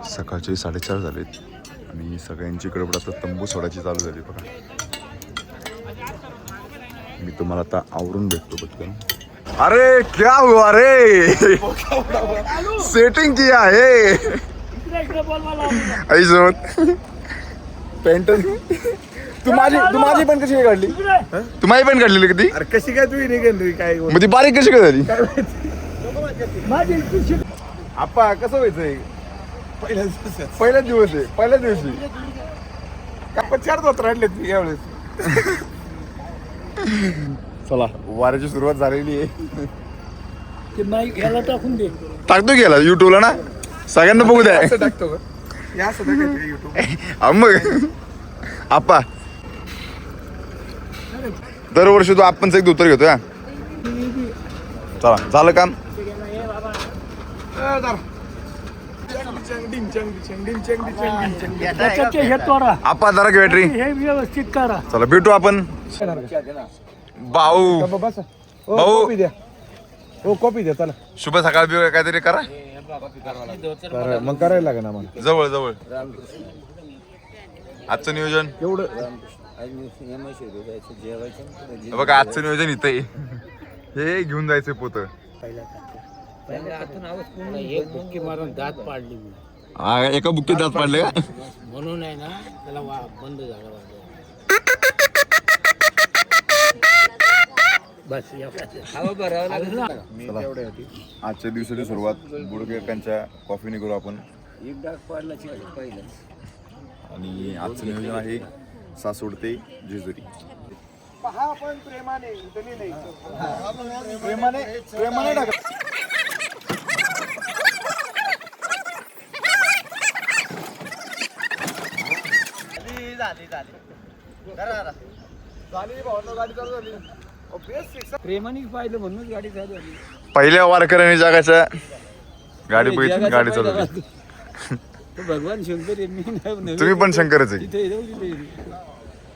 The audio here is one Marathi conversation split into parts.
सकाळचे 4:30 झालेत आणि सगळ्यांची गडबड आता तंबू सोडायची चालू झाली बघा. मी तुम्हाला आता आवरून भेटतो पटकन. अरे क्या हुआ रे, सेटिंग किया है ऐसोत पेंट. तू माझी पण कशी काय काढली? तू माझी पण काढलेली कधी? अरे कशी काय तू नाही काय मग ती बारीक कशी काय झाली? आप्पा कसं व्हायचंय? पहिल्याच दिवस आहे, पहिल्याच दिवशी आपण 4 दोत राहिलेत यावेळेस. चला वाऱ्याची सुरुवात झालेली आहे. टाकतो गेला युट्यूबला ना, सगळ्यांना बघू द्या. असं टाकतो का? या असं टाकायचं युट्यूब. मग आप्पा दरवर्षी तो आपणच एक धोतर घेतो. चला झालं काम. आप्पा जरा बॅटरी व्यवस्थित करा. चला भेटू आपण. भाऊ भाऊ द्या. हो कॉपी द्या चला. शुभ सकाळ बिळ काहीतरी करा. मग करायला लागेल आम्हाला. जवळ जवळ आजचं नियोजन एवढं बघा. आजचं नियोजन इथं आहे. हे घेऊन जायचं पोत. मारून दात पाडली मी. एका बुक्कीत दात पाडले का? म्हणून आहे ना त्याला बंद झाला. बस आजच्या दिवसाची सुरुवात बुडगेकांच्या कॉफीने करू आपण. आणि आजचं नियोजन आहे सासवड ते जेजुरी. प्रेमाने टाका. प्रेमाने पाहिलं म्हणूनच गाडी चालू झाली. पहिल्या वारकऱ्याने जगाच्या गाडी बघितली, गाडी चालवली. भगवान शंकर तुम्ही पण शंकरच आहे.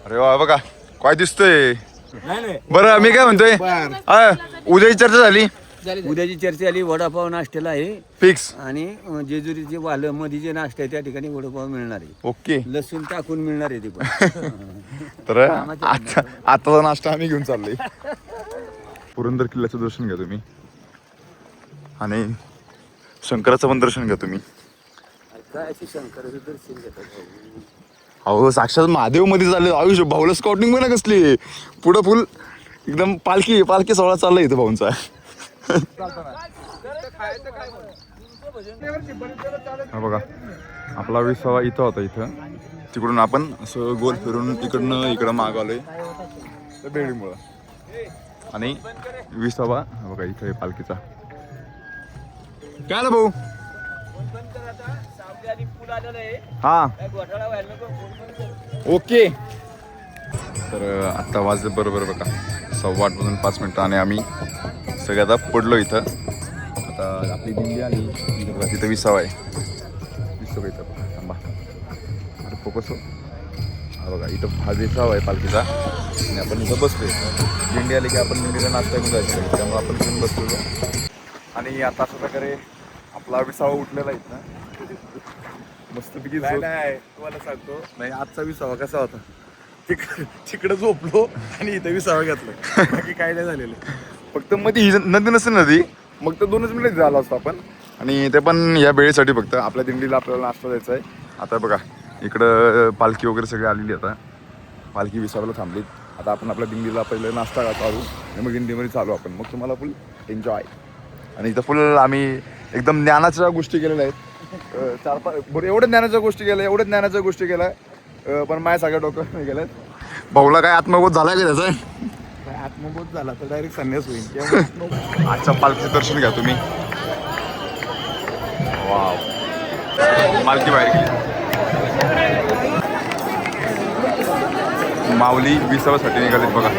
अरे वा बघा काय दिसतोय. बरं मी काय म्हणतोय, उद्याची चर्चा झाली. उद्याची चर्चा झाली. वडापाव नाश्त्याला आहे फिक्स. आणि जेजुरीचे वालं मध्ये जे नाश्ता आहे त्या ठिकाणी वडापाव मिळणार आहे. ओके. लसूण टाकून मिळणार आहे ते पण. तर आताचा नाश्ता आम्ही घेऊन चाललोय. पुरंदर किल्ल्याचं दर्शन घ्या तुम्ही आणि शंकराचं पण दर्शन घ्या तुम्ही. काय शंकराचं दर्शन घेतात. अहो साक्षात महादेव मध्ये चालले. आयुष्य भाऊला स्काउटिंग पण कसली पुढं फुल एकदम पालखी पालखी सोहळा चाललाय इथं भाऊंचा. हा बघा आपला विसावा इथं होता. इथं तिकडून आपण असं गोल फिरून इकडं माग आलोय तर बेडीमुळं. आणि विसावा बघा इथं आहे पालखीचा. काय आलं भाऊ? हा ओके. तर आत्ता वाजले बरोबर बघा 8:15 आणि आम्ही सगळे आता पडलो इथं. आता आपली दिंडी आली बघा. तिथं विसावा आहे. विसावा इथं बघा. थांबा अरे फोकस. हा बघा इथं हा विसावा आहे पालखीचा आणि आपण इथं बसलोय. दिंडी आली की आपण दिंडीला नाश्ता घेऊन जायचं, त्यामुळे आपण घेऊन बसलो. आणि आता अशा प्रकारे आपला विसावा उठलेला इथं मस्तपैकी. नाही तुम्हाला सांगतो नाही आजचा विसावा कसा होता. तिकडं झोपलो आणि इथं विसावा घेतला. बाकी काय नाही झालेलं. फक्त मध्ये ही नदी नसेल नदी मग तर 2च मिनिट झाला असतो आपण. आणि ते पण या वेळेसाठी फक्त आपल्या दिंडीला आपल्याला नाश्ता द्यायचा आहे. आता बघा इकडं पालखी वगैरे सगळी आलेली. आता पालखी विसावायला थांबलीत. आता आपण आपल्या दिंडीला पहिलं नाश्ता चालू आणि मग दिंडीमध्ये चालू आपण. मग तुम्हाला फुल एन्जॉय. आणि इथं फुल आम्ही एकदम ज्ञानाच्या गोष्टी केलेल्या आहेत. 4-5 एवढ्या ज्ञानाच्या गोष्टी केल्या पण माझ्या सगळ्या डोक्यावर गेल्यात. भाऊला काय आत्मबोध झाला का त्याचा? आत्मबोध झाला तर डायरेक्ट संन्यास होईल. आजच्या पालखीचं दर्शन घ्या तुम्ही. वाव पालखी बाहेर गेली. माऊली विसावासाठी निघालीत बघा.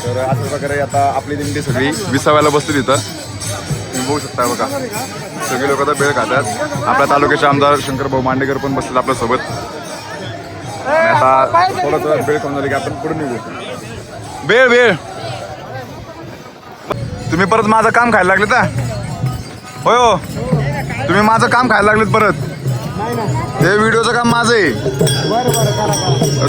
तर अशा प्रकारे आता आपली दिंडी सगळी विसाव्याला बसली तिथं. तुम्ही बघू शकता बघा, सगळे लोक आता बेळ खातात. आपल्या तालुक्याचे आमदार शंकरभाऊ मांडेकर पण बसलेत आपल्यासोबत. आणि आता थोडंसं बेळ खाऊन झाली की आपण पुढे निघू. बेळ बेळ तुम्ही परत माझं काम खायला लागले का? होय हो, तुम्ही माझं काम खायला लागलेत परत. हे व्हिडिओचं काम माझं आहे.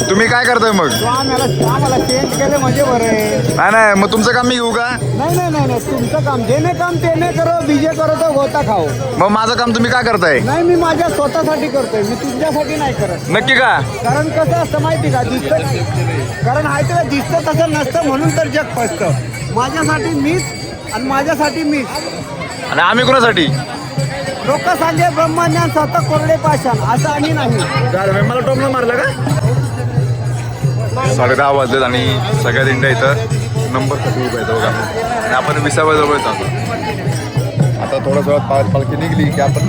तुम्ही काय करताय मग? आम्हाला चेंज केलं म्हणजे बरं आहे. नाही नाही, मग तुमचं काम मी घेऊ का? नाही नाही नाही तुमचं काम जेणे काम तेने करो, बीजे करो तो होता खाओ. मग माझं काम तुम्ही काय करताय? नाही मी माझ्या स्वतःसाठी करतोय, मी तुमच्यासाठी नाही करत. नक्की का? कारण कसं असतं माहिती का, दिसतं कारण आहे त्याला दिसतं तसं नसतं म्हणून तर जग फसतं. माझ्यासाठी मीच आणि माझ्यासाठी मीच. आणि आम्ही कोणासाठी? लोक सांगे ब्रह्मज्ञान स्वतः कोरडे पाषाण, असं आम्ही नाही. मला टोमला मारला का? 10:30 वाजलेत आणि सगळ्या दिंड्या इथं नंबर साठी उभा आहेत बघा. आणि आपण विसाव्याजवळ जातो. आता थोड्याच वेळात पालखी निघली की आपण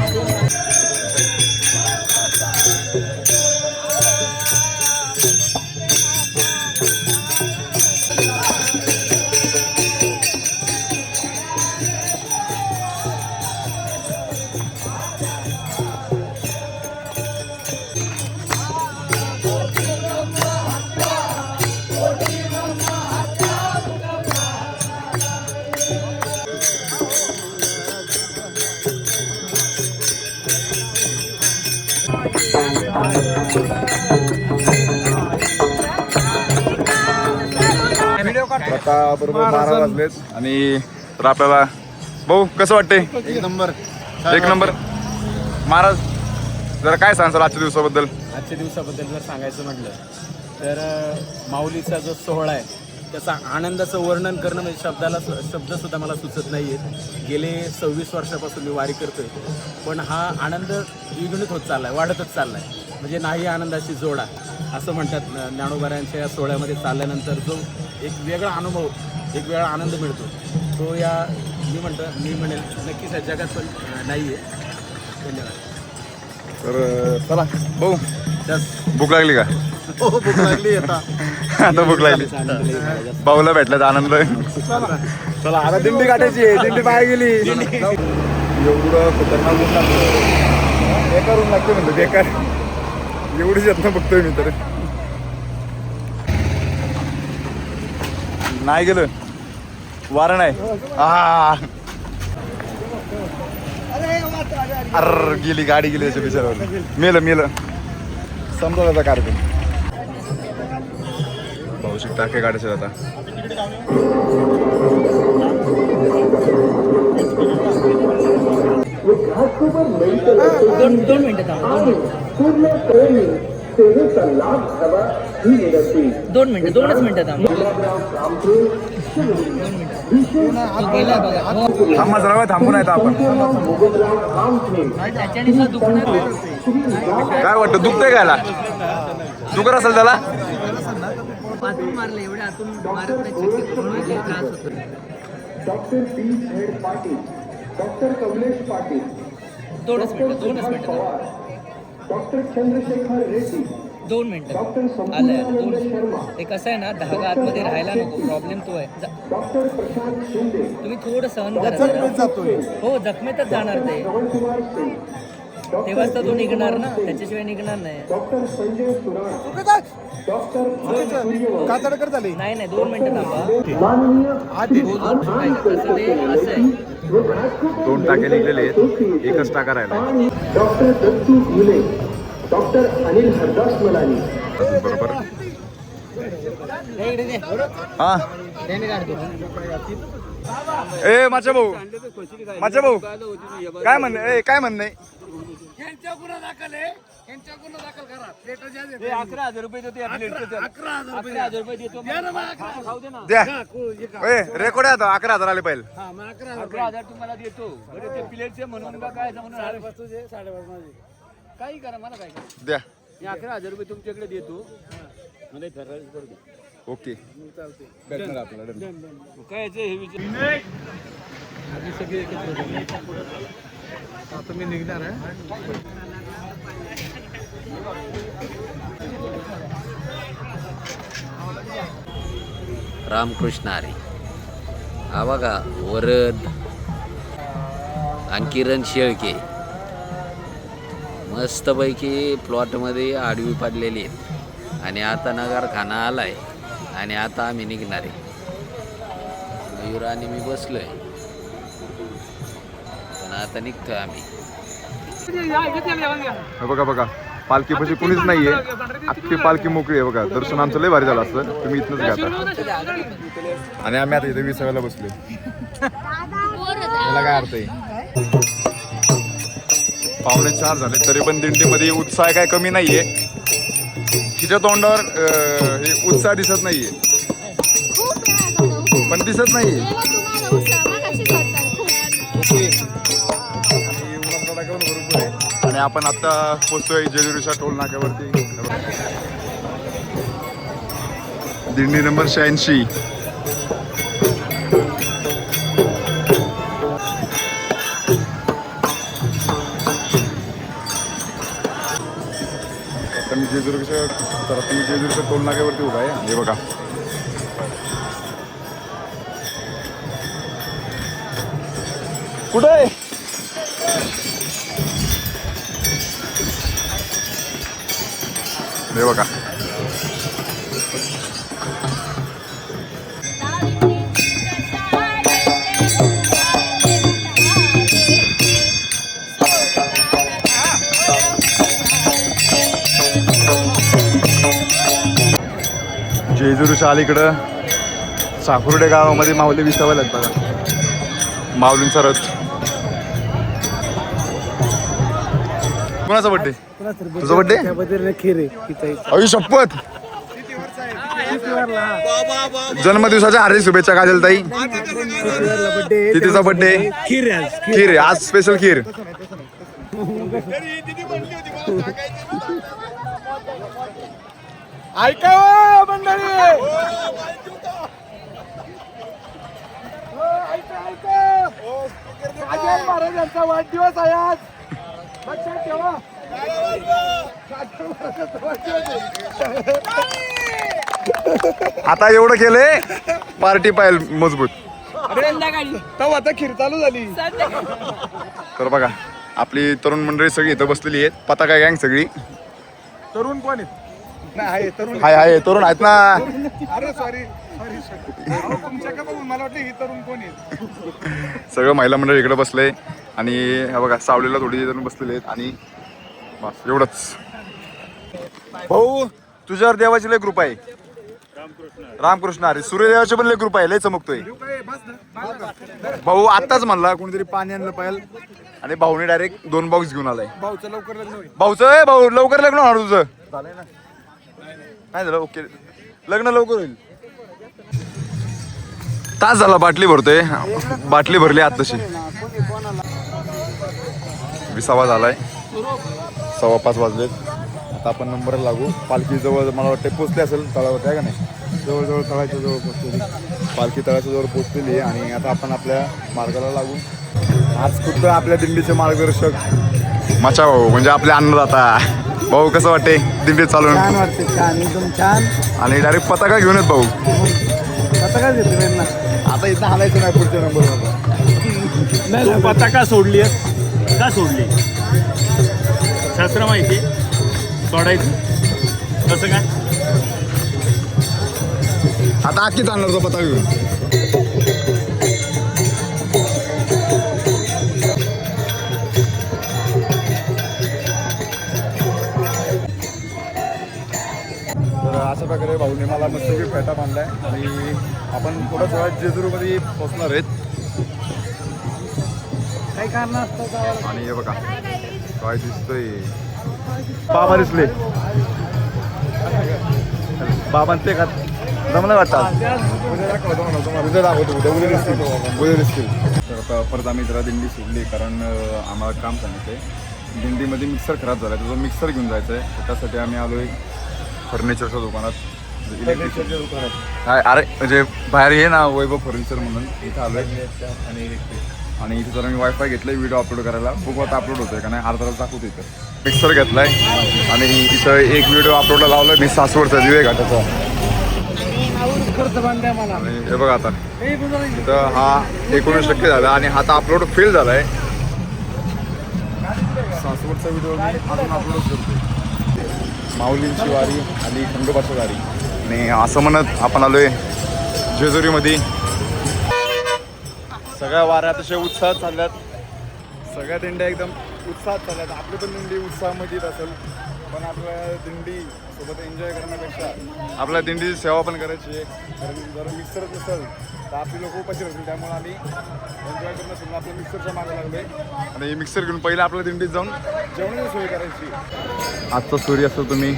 आता बरोबर 12 वाजलेत. आणि तर आपल्याला भाऊ कसं वाटतंय? एक नंबर. एक नंबर. महाराज जरा काय सांगाल आजच्या दिवसाबद्दल? आजच्या दिवसाबद्दल जर सांगायचं म्हटलं तर माऊलीचा जो सोहळा आहे त्याचा आनंदाचं वर्णन करणं म्हणजे शब्दसुद्धा मला सुचत नाही आहेत. गेले 26 वर्षापासून मी वारी करतोय, पण हा आनंद द्विगुणित होत चालला आहे, वाढतच चालला आहे. म्हणजे नाही आनंदाशी जोडा असं म्हणतात. ज्ञानोबारायांच्या या सोहळ्यामध्ये चालल्यानंतर जो एक वेगळा अनुभव, एक वेगळा आनंद मिळतो तो या मी म्हणेल नक्कीच या जगात पण नाही आहे. धन्यवाद. तर चला भाऊ, जास्त भूक लागली का? भूक लागली आता. आता भूक लागली. भाऊला भेटल्यात आनंद. चला आता दिंडी काढायची आहे. दिंडी बाहेर गेली. एवढं खतरनाक ऊन लागतं. बेकार ऊन लागते म्हणतो, बेकार. एवढीच यत्न बघतोय मी तर. नाही गेलं वारं नाही. अर गेली गाडी गेली त्याच्या बिचारावर. मेलं समजा त्याचा कार्यक्रम. भाऊशी टाके गाड्याचे आता. दोन मिनिटं थांबा. 2 मिनिटं थांबा. गेला बघा. थांबा जरा वेळ थांबून आहे आपण. त्याच्याने सुद्धा दुखणार. काय वाटतं दुखतंय कायला? दुखत असेल त्याला? आतून मारलं, एवढ्या आतून मारत नाही चक्की, म्हणून हे त्रास होतो. Doctor P Z Patil, doctor Kamlesh Patil, 2 मिनिटं. डॉक्टर चंद्रशेखर रेड्डी, 2 मिनिटं डॉक्टर आलंय. संपूर्णानंद शर्मा, ते कसं आहे ना, धागा आतमध्ये राहायला नको, प्रॉब्लेम तो आहे. डॉक्टर प्रशांत शिंदे, तुम्ही थोडं सहन करा जरा. जातोय. हो, जखमेतच जाणार ते, श्रवणकुमार सिंग, तेव्हाच तर तो निघणार ना, त्याच्याशिवाय निघणार नाही. डॉक्टर संजय सुराणा, डॉक्टर भारत सूर्यवंशी, कातडकर झाली. नाही 2 मिनिटं थांबा. माननीय कसं ते असं आहे. 2 टाके निघलेले आहेत, एकच टाका राहिला. आणि डॉक्टर दत्तू घुले, डॉक्टर अनिल हरदास मलानी, बरोबर. हा ए माझ्या भाऊ काय म्हणणे? काय म्हणणे? 11,000 रुपये देतो या प्लेटचे. 11,000 रुपये देतो. खाऊ दे ना. द्या रेकॉर्ड आहे आता. 11,000 आले पाहिजे. 11,000 तुम्हाला देतो. बरं ते प्लेटचे म्हणून का काय म्हणून काही करा, मला काय करा. द्या. मी 11,000 रुपये तुमच्याकडे देतो. मला ठराविक करू द्या. ओके भेटणार आपल्याला. काय याचे हे विचार सगळे आता मी निघणार आहे. रामकृष्ण हरी. हा बघा वरद आणि किरण शेळके मस्तपैकी प्लॉटमध्ये आडवी पडलेली आहेत आणि आता नगरखाना आलाय आणि आता आम्ही निघणार आहे. मयूर आणि मी बसलोय पण आता निघतोय आम्ही. बघा बघा पालखीपाशी कुणीच नाहीये, अख्खी पालखी मोकळी आहे बघा. दर्शन आमचं लय भारी झालं असतं, तुम्ही इथनंच घ्या. आणि आम्ही आता इथे विसाव्याला बसलो. याला काय अर्थ आहे? 4:45 झाले तरी पण दिंडीमध्ये उत्साह काय कमी नाहीये. तिच्या तोंडावर हे उत्साह दिसत नाहीये, पण दिसत नाहीये. आणि आपण आता पोहोचतोय जेजुरीच्या टोल नाक्यावरती. दिंडी नंबर 86. आता मी जेजुरीच्या टोल नाक्यावरती उभा आहे. हे बघा कुठे आहे? हे बघा जेजुरीच्या अलीकडं साकुर्डे गावामध्ये माऊली विसाव्याला आहेत बघा. माऊलींचा रथ. कोणाचा बड्डे? तुझा बड्डे? खीर अई शपथ. जन्मदिवसाच्या हार्दिक शुभेच्छा काजल ताई. तिचा बड्डे. खीर आहे आज, स्पेशल खीर. ऐका मंडळी, राजा महाराजांचा वाढदिवस आहे आज, लक्षात ठेवा. आता एवढं केलंय पार्टी पाहिजे मजबूत. तेव्हा आता खीर चालू झाली. तर बघा आपली तरुण मंडळी सगळी इथं बसलेली आहेत. पताका गँग सगळी. तरुण कोण आहेत? नाही आहे तरुण. हाय तरुण आहेत ना. अरे सॉरी तुमच्याकडे बघून मला वाटलं ही तरुण कोण आहेत. सगळं महिला मंडळ इकडे बसलंय आणि हे बघा सावलीला थोडी जण बसलेले आहेत आणि बस एवढंच. भाऊ तुझ्यावर देवाची लय कृपा आहे. रामकृष्ण अरे सूर्यदेवाची पण लय कृपा आहे, लय चमकतोय. भाऊ आत्ताच म्हणला कोणीतरी पाणी आणलं पाहिजे आणि भाऊने डायरेक्ट 2 बॉक्स घेऊन आलाय. भाऊचं लवकर लग्न होईल. भाऊ लवकर लग्न होणार तुझं? नाही झालं ओके, लग्न लवकर होईल. तास झाला बाटली भरतोय. बाटली भरली आत्ताशी. विसावा झालाय, 5:15 वाजलेत. आता आपण नंबर लागू. पालखी जवळ मला वाटतं पोचली असेल तळावर, आहे का नाही? जवळजवळ तळाच्या जवळ पोचलेली पालखी. तळाच्या जवळ पोचलेली आहे आणि आता आपण आपल्या मार्गाला लागू. आज खुद्द आपल्या दिंडीचे मार्गदर्शक मचा भाऊ म्हणजे आपले अन्नदाता. भाऊ कसं वाटते दिंडीत चालून? छान वाटते, छान एकदम छान. आणि डायरेक्ट पताका घेऊन येत भाऊ. पताका घेतले ना आता इथं हालायचं नाही पुढच्या नंबरमध्ये. तू पताका सोडली का सोडली? शास्त्र माहिती सोडायचं कसं काय? आता आखीच आणणार तो पताका घेऊन. तर अशा प्रकारे भाऊने मला मस्तपैकी फेटा बांधलाय आणि आपण थोड्याच वेळात जेजुरीमध्ये पोहोचणार आहेत. काही कारण असतं. आणि हे बघा काय दिसतोय. बाबा दिसले. बाबां ते का जमलं वाटतं. उद्या दाखवतो, उद्या दिसतील. तर आता परत आम्ही जरा दिंडी सोडली कारण आम्हाला काम सांगितलंय. दिंडीमध्ये मिक्सर खराब झाला आहे, तो मिक्सर घेऊन जायचं आहे. त्यासाठी आम्ही आलोय फर्निचरच्या दुकानात, इलेक्ट्रिकच्या दुकानात. काय अरे म्हणजे बाहेर ये ना वैभव फर्निचर म्हणून, इथं आलोय. आणि इथे जरा मी वायफाय घेतलंय व्हिडिओ अपलोड करायला. बघू आता अपलोड होतोय का नाही, अर्धा तास दाखवतो. इथं मिक्सर घेतलाय आणि इथं एक व्हिडिओ अपलोडला लावलाय मी सासवडचा दिवे घाटाचा. आणि हे बघा आता इथं हा 19 टक्के झाला आणि हा आता अपलोड फेल झालाय. सासवडचा व्हिडिओ मी अजून अपलोड करतो. माऊलींची वारी आली, खंडोबाची वारी आणि असं म्हणत आपण आलोय जेजुरीमध्ये. सगळ्या वाऱ्या अतिशय उत्साहात चालल्यात, सगळ्या दिंड्या एकदम उत्साहात चालल्यात. आपली पण दिंडी उत्साहामध्ये येत असेल, पण आपल्या दिंडी सोबत एन्जॉय करण्यापेक्षा आपल्या दिंडीची सेवा पण करायची आहे. कारण जर मिक्सरच नसेल तर आपली लोक उपाशी राहतील. त्यामुळे आम्ही एन्जॉय करणं सोडून आपल्या मिक्सरच्या मागे लागलोय आणि मिक्सर घेऊन पहिलं आपल्या दिंडीत जाऊन जेवणाची सोय करायची. आजचा सूर्यास्त तुम्ही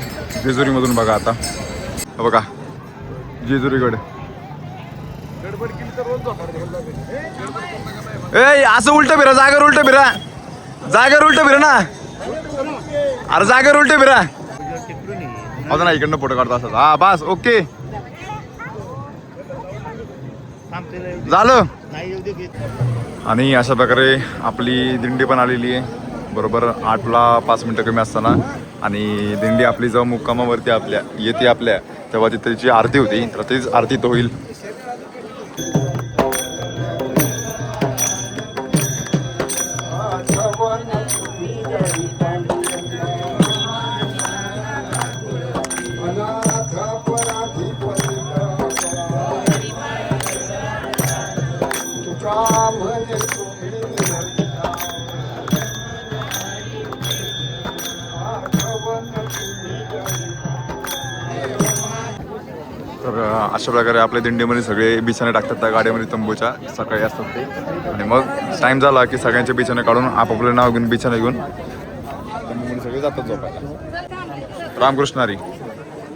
जेजुरीमधून बघा. आता बघा जेजुरीगड. गडबड केली तर रोज झोपायला. ए असं उलट फिरा, जागर उलट फिरा, जागर उलट फिरा ना. अरे जागर उलट फिरा. होता ना इकडनं फोटो काढतो असं. हा बस ओके झालं. आणि अशा प्रकारे आपली दिंडी पण आलेली आहे बरोबर 8ला 5 मिनटं कमी असताना. आणि दिंडी आपली जेव्हा मुक्कामावरती आपल्या येते आपल्या तेव्हा तिथे जी आरती होती तर तीच आरती तो होईल. तर अशा प्रकारे आपल्या दिंडीमध्ये सगळे बिछाने टाकतात त्या गाडीमध्ये तंबूच्या. सकाळी असतात ते आणि मग टाईम झाला की सगळ्यांचे बिछाने काढून आपापले नाव घेऊन बिछाने घेऊन तंबूमध्ये सगळे जातात झोपायला. रामकृष्णारी.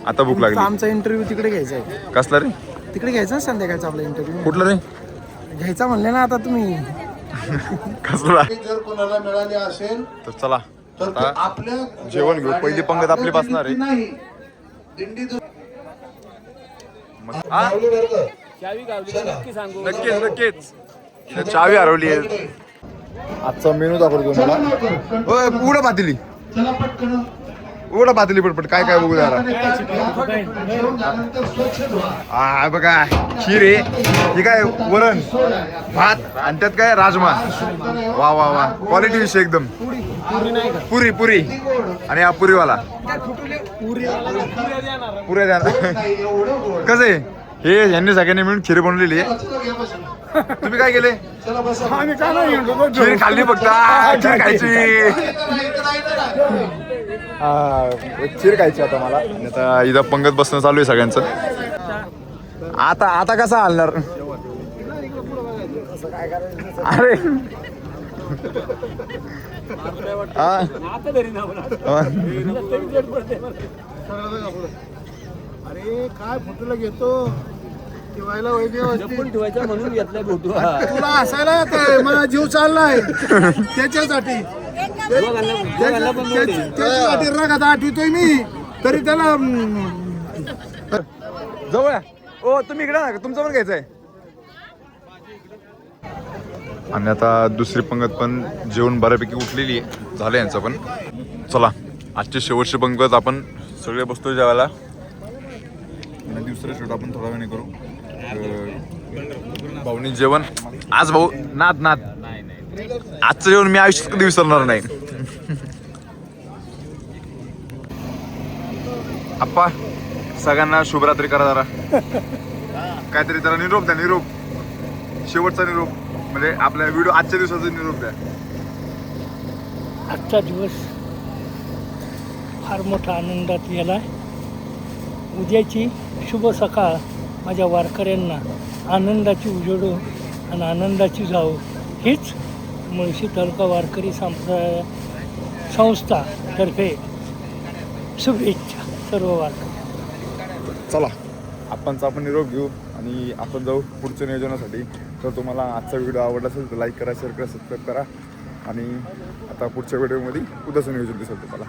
आता भूक लागली. आमचा इंटरव्ह्यू तिकडे घ्यायचा आहे. कसला रे? तिकडे घ्यायचा संध्याकाळचा आपला इंटरव्ह्यू. कुठलं रे? घ्यायचा म्हणले ना आता तुम्ही. कसला? जर कोणाला मिळाले असेल तर चला तर ते आता आपल्या जेवण घेऊ. पहिली पंगत आपली बसणार आहे. नाही दिंडी हा? नक्कीच नक्कीच. इथं चावी हरवली आहे. आजचा मेनू दाखवतो तुम्हाला. उघडा पातेली, चला पटकन उघडा पातेली पटपट. काय काय बघू जरा. हा बघा खीर आहे, ही काय वरण भात आणि त्यात काय राजमा. वा वा वा क्वालिटी विषय एकदम. पुरी पुरी आणि हा पुरीवाला पुऱ्या द्या. कसं आहे हे यांनी सगळ्यांनी मिळून खीर बनवलेली आहे. तुम्ही काय केले? खीर खाल्ली फक्त. खीर खायची, खीर खायची आता मला. आता इथं पंगत बसणं चालू आहे सगळ्यांचं. आता आता कसं हलणार? अरे अरे काय फोटोला घेतो ठेवायला ठेवायचा म्हणून घेतलाय फोटो. तुला हसायला येतंय, मला जीव चाललाय त्याच्यासाठी. त्याच्यासाठी रागात आठवतोय मी तरी त्याला. जवळ ओ तुम्ही इकडे ना, तुमचं पण घ्यायचंय. आणि आता दुसरी पंगत पण जेवण बऱ्यापैकी उठलेली आहे. झालं यांचं पण. चला आजची शेवटची पंगत आपण सगळे बसतो जेवायला. आणि दुसरं शेवट आपण थोडा वेळ करू. भाऊनी जेवण आज भाऊ नाद नाद. आजचं जेवण मी आयुष्यात कधी विसरणार नाही. आप्पा सगळ्यांना शुभरात्री करा जरा. काहीतरी जरा निरोप द्या. निरोप शेवटचा निरोप म्हणजे आपल्या व्हिडिओ आजच्या दिवसाचा निरोप द्या. आजचा दिवस फार मोठा आनंदात गेला. उद्याची शुभ सकाळ माझ्या वारकऱ्यांना आनंदाची उजळो आणि आनंदाची जाओ हीच मुळशी तालुका वारकरी संप्रदाय संस्थातर्फे शुभेच्छा सर्व वारकरी. चला आपण निरोप घेऊ आणि आपण जाऊ पुढच्या नियोजनासाठी. तर तुम्हाला आजचा व्हिडिओ आवडला असेल तर लाईक करा, शेअर करा, सबस्क्राईब करा. आणि आता पुढच्या व्हिडिओमध्ये उद्याचं नियोजन दिसेल तुम्हाला.